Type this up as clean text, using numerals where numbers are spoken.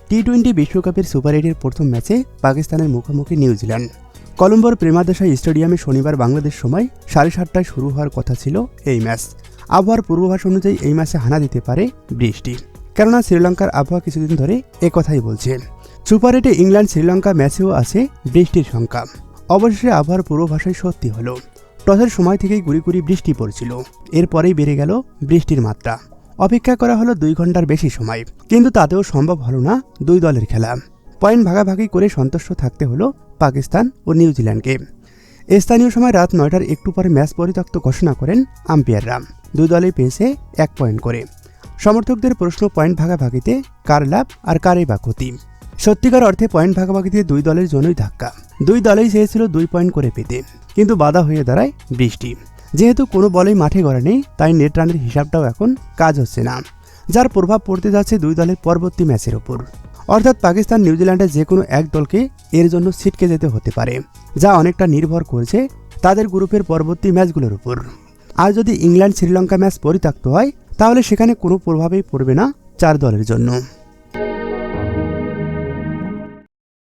টি-20 বিশ্বকাপের সুপার 8-এর প্রথম ম্যাচে পাকিস্তানের মুখোমুখি নিউজিল্যান্ড। কলম্বোর প্রেমাদাসা স্টেডিয়ামে শনিবার বাংলাদেশ সময় 7:30টায় শুরু হওয়ার কথা ছিল এই ম্যাচ। আবহাওয়ার পূর্বাভাস অনুযায়ী এই ম্যাচে হানা দিতে পারে বৃষ্টি, কেননা শ্রীলঙ্কার আবহাওয়া কিছুদিন ধরে একথাই বলছে। সুপার 8-এ ইংল্যান্ড শ্রীলঙ্কা ম্যাচেও আছে বৃষ্টির শঙ্কা। অবশেষে আবহাওয়ার পূর্বাভাসই সত্যি হলো। টসের সময় থেকেই গুড়ি গুড়ি বৃষ্টি পড়ছিল, এরপরেই বেড়ে গেল বৃষ্টির মাত্রা। অপেক্ষা করা হলো 2 ঘন্টার বেশি সময়, কিন্তু তাতেও সম্ভব হলো না দুই দলের খেলা। পয়েন্ট ভাগাভাগি করে সন্তুষ্ট থাকতে হলো পাকিস্তান ও নিউজিল্যান্ডকে। স্থানীয় সময় রাত 9টার একটু পরে ম্যাচ পরিত্যক্ত ঘোষণা করেন আম্পায়াররা। দুই দলই পেয়েছে 1 পয়েন্ট করে। সমর্থকদের প্রশ্ন, পয়েন্ট ভাগাভাগিতে কার লাভ আর কারই বা ক্ষতি? সত্যিকার অর্থে পয়েন্ট ভাগাভাগিতে দুই দলের জন্যই ধাক্কা। দুই দলেই চেয়েছিল 2 পয়েন্ট করে পেতে, কিন্তু বাধা হয়ে দাঁড়ায় বৃষ্টি। যেহেতু কোনো বলেই মাঠে গড়া নেই, তাই নেট রানের হিসাবটাও এখন কাজ হচ্ছে না, যার প্রভাব পড়তে যাচ্ছে দুই দলের পরবর্তী ম্যাচের ওপর। অর্থাৎ পাকিস্তান নিউজিল্যান্ডের যে কোনো এক দলকে এর জন্য ছিটকে যেতে হতে পারে, যা অনেকটা নির্ভর করছে তাদের গ্রুপের পরবর্তী ম্যাচগুলোর উপর। আর যদি ইংল্যান্ড শ্রীলঙ্কা ম্যাচ পরিত্যক্ত হয়, তাহলে সেখানে কোনো প্রভাবই পড়বে না 4 দলের জন্য।